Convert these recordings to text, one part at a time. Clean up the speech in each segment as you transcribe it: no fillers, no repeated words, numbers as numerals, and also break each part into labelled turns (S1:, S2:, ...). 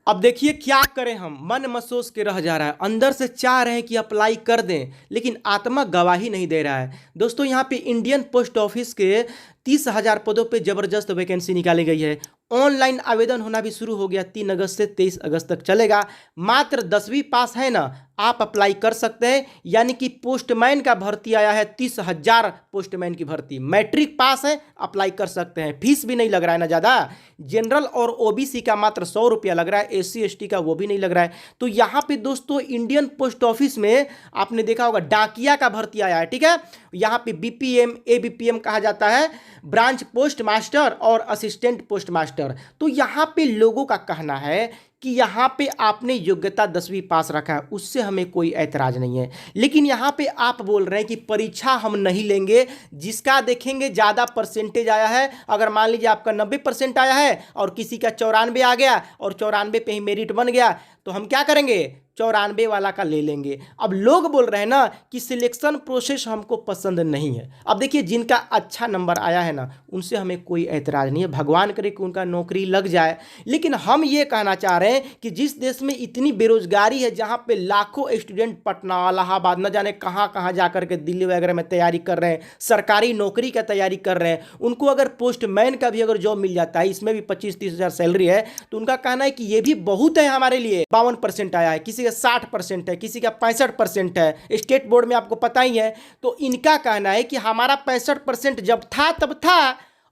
S1: अब देखिए क्या करें, हम मन महसूस के रह जा रहा है, अंदर से चाह रहे हैं कि अप्लाई कर दें, लेकिन आत्मा गवाही नहीं दे रहा है। दोस्तों यहाँ पे इंडियन पोस्ट ऑफिस के 30,000 पदों पे जबरदस्त वैकेंसी निकाली गई है। ऑनलाइन आवेदन होना भी शुरू हो गया, 3 अगस्त से 23 अगस्त तक चलेगा। मात्र 10वीं पास है ना, आप अप्लाई कर सकते हैं। यानी कि पोस्टमैन का भर्ती आया है, 30,000 पोस्टमैन की भर्ती। मैट्रिक पास है, अप्लाई कर सकते हैं। फीस भी नहीं लग रहा है ना ज़्यादा। जनरल और ओबीसी का मात्र 100 रुपया लग रहा है, एससी एसटी का वो भी नहीं लग रहा है। तो यहाँ पे दोस्तों इंडियन पोस्ट ऑफिस में आपने देखा होगा डाकिया का भर्ती आया है, ठीक है। यहाँ पे बीपीएम एबीपीएम कहा जाता है, ब्रांच पोस्ट मास्टर और असिस्टेंट पोस्ट मास्टर। तो यहाँ पे लोगों का कहना है कि यहाँ पे आपने योग्यता 10वीं पास रखा है, उससे हमें कोई ऐतराज नहीं है। लेकिन यहाँ पे आप बोल रहे हैं कि परीक्षा हम नहीं लेंगे, जिसका देखेंगे ज़्यादा परसेंटेज आया है। अगर मान लीजिए आपका 90% आया है और किसी का 94 आ गया और 94 पे ही मेरिट बन गया, तो हम क्या करेंगे, 94 वाला का ले लेंगे। अब लोग बोल रहे हैं ना कि सिलेक्शन प्रोसेस हमको पसंद नहीं है। अब देखिए जिनका अच्छा नंबर आया है ना, उनसे हमें कोई ऐतराज़ नहीं है, भगवान करे कि उनका नौकरी लग जाए। लेकिन हम ये कहना चाह रहे हैं कि जिस देश में इतनी बेरोजगारी है, जहाँ पे लाखों स्टूडेंट पटना इलाहाबाद न जाने कहाँ कहाँ जा करके दिल्ली वगैरह में तैयारी कर रहे हैं, सरकारी नौकरी का तैयारी कर रहे हैं, उनको अगर पोस्टमैन का भी अगर जॉब मिल जाता है, इसमें भी 25-30 हज़ार सैलरी है, तो उनका कहना है कि ये भी बहुत है हमारे लिए। 52% आया है, किसी 60% है, किसी का 65% है, स्टेट बोर्ड में आपको पता ही है। तो इनका कहना है कि हमारा 65% जब था तब था,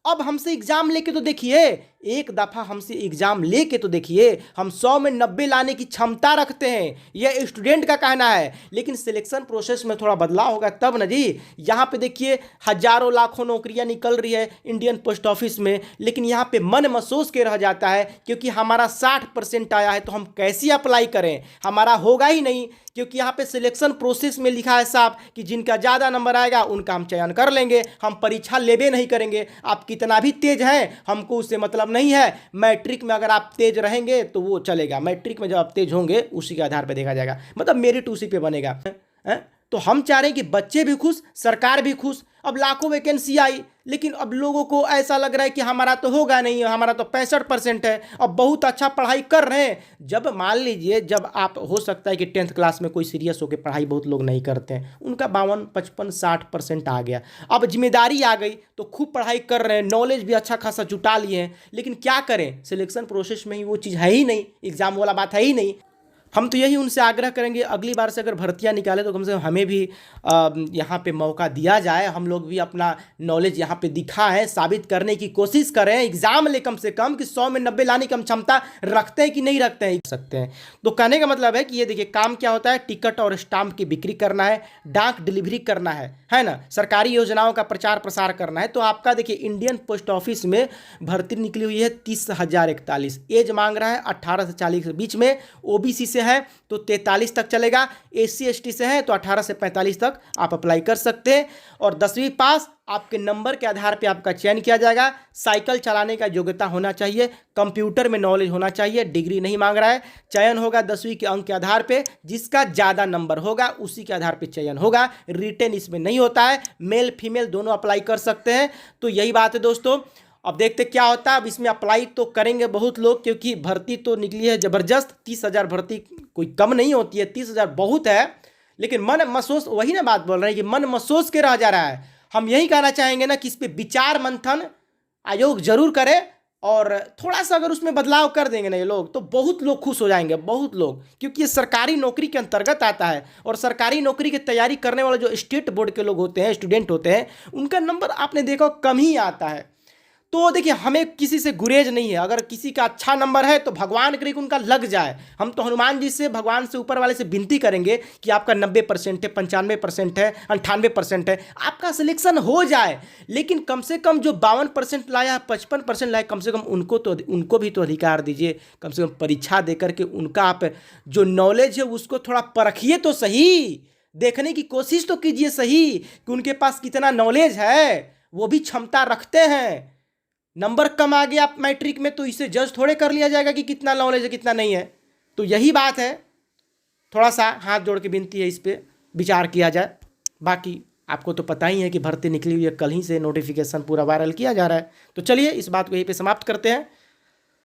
S1: अब हमसे एग्जाम लेके तो देखिए, एक दफा हमसे एग्जाम लेके तो देखिए, हम 100 में 90 लाने की क्षमता रखते हैं, यह स्टूडेंट का कहना है। लेकिन सिलेक्शन प्रोसेस में थोड़ा बदलाव होगा तब ना जी। यहाँ पे देखिए हजारों लाखों नौकरियां निकल रही है इंडियन पोस्ट ऑफिस में, लेकिन यहाँ पे मन महसूस के रह जाता है, क्योंकि हमारा 60% आया है तो हम कैसे अप्लाई करें, हमारा होगा ही नहीं। क्योंकि यहाँ पे सिलेक्शन प्रोसेस में लिखा है साहब कि जिनका ज़्यादा नंबर आएगा उनका हम चयन कर लेंगे, हम परीक्षा लेबे नहीं करेंगे। आप कितना भी तेज हैं, हमको उससे मतलब नहीं है। मैट्रिक में अगर आप तेज रहेंगे तो वो चलेगा, मैट्रिक में जब आप तेज होंगे उसी के आधार पर देखा जाएगा, मतलब मेरिट उसी पे बनेगा है? तो हम चाह रहे हैं कि बच्चे भी खुश, सरकार भी खुश। अब लाखों वैकेंसी आई, लेकिन अब लोगों को ऐसा लग रहा है कि हमारा तो होगा नहीं, हमारा तो 65% है। अब बहुत अच्छा पढ़ाई कर रहे हैं, जब मान लीजिए जब आप हो सकता है कि 10th क्लास में कोई सीरियस होकर पढ़ाई बहुत लोग नहीं करते हैं, उनका 52, 55, 60% आ गया। अब जिम्मेदारी आ गई तो खूब पढ़ाई कर रहे हैं, नॉलेज भी अच्छा खासा जुटा लिए हैं, लेकिन क्या करें, सिलेक्शन प्रोसेस में ही वो चीज़ है ही नहीं, एग्जाम वाला बात है ही नहीं। हम तो यही उनसे आग्रह करेंगे, अगली बार से अगर भर्तियां निकाले तो कम से कम हमें भी यहाँ पे मौका दिया जाए, हम लोग भी अपना नॉलेज यहाँ पे दिखा है, साबित करने की कोशिश करें। एग्जाम ले कम से कम कि 100 में 90 लाने की हम क्षमता रखते हैं कि नहीं रखते हैं, सकते हैं। तो कहने का मतलब है कि ये देखिए काम क्या होता है, टिकट और स्टाम्प की बिक्री करना है, डाक डिलीवरी करना है ना, सरकारी योजनाओं का प्रचार प्रसार करना है। तो आपका देखिए इंडियन पोस्ट ऑफिस में भर्ती निकली हुई है 30,041। एज मांग रहा है 18 से 40 के बीच में, ओबीसी से है तो 43 तक चलेगा, एससी एसटी से है तो 18 से 45 तक आप अप्लाई कर सकते हैं। और 10वीं पास, आपके नंबर के आधार पे आपका चयन किया जाएगा। साइकिल चलाने का योग्यता होना चाहिए, कंप्यूटर में नॉलेज होना चाहिए, डिग्री नहीं मांग रहा है। चयन होगा 10वीं के अंक के आधार पे, जिसका ज़्यादा नंबर होगा उसी के आधार पे चयन होगा। रिटेन इसमें नहीं होता है, मेल फीमेल दोनों अप्लाई कर सकते हैं। तो यही बात है दोस्तों, अब देखते क्या होता है। अब इसमें अप्लाई तो करेंगे बहुत लोग, क्योंकि भर्ती तो निकली है ज़बरदस्त। 30,000 भर्ती कोई कम नहीं होती है, 30,000 बहुत है। लेकिन मन महसूस, वही ना बात बोल रहे हैं कि मन महसूस के रह जा रहा है। हम यही कहना चाहेंगे ना कि इस पर विचार मंथन आयोग जरूर करे, और थोड़ा सा अगर उसमें बदलाव कर देंगे ना ये लोग, तो बहुत लोग खुश हो जाएंगे, बहुत लोग। क्योंकि ये सरकारी नौकरी के अंतर्गत आता है, और सरकारी नौकरी की तैयारी करने वाले जो स्टेट बोर्ड के लोग होते हैं, स्टूडेंट होते हैं, उनका नंबर आपने देखा कम ही आता है। तो देखिए हमें किसी से गुरेज नहीं है, अगर किसी का अच्छा नंबर है तो भगवान करे कि उनका लग जाए। हम तो हनुमान जी से, भगवान से, ऊपर वाले से विनती करेंगे कि आपका 90% है, 95% है, 98% है, आपका सिलेक्शन हो जाए। लेकिन कम से कम जो 52% लाया, 55% लाया, कम से कम उनको भी तो अधिकार दीजिए। कम से कम परीक्षा दे करके उनका आप जो नॉलेज है उसको थोड़ा परखिए तो सही, देखने की कोशिश तो कीजिए सही कि उनके पास कितना नॉलेज है, वो भी क्षमता रखते हैं। नंबर कम आ गया आप मैट्रिक में तो इसे जज थोड़े कर लिया जाएगा कि कितना नॉलेज है कितना नहीं है। तो यही बात है, थोड़ा सा हाथ जोड़ के विनती है, इस पर विचार किया जाए। बाकी आपको तो पता ही है कि भर्ती निकली हुई है, कल ही से नोटिफिकेशन पूरा वायरल किया जा रहा है। तो चलिए इस बात को यहीं पे समाप्त करते हैं।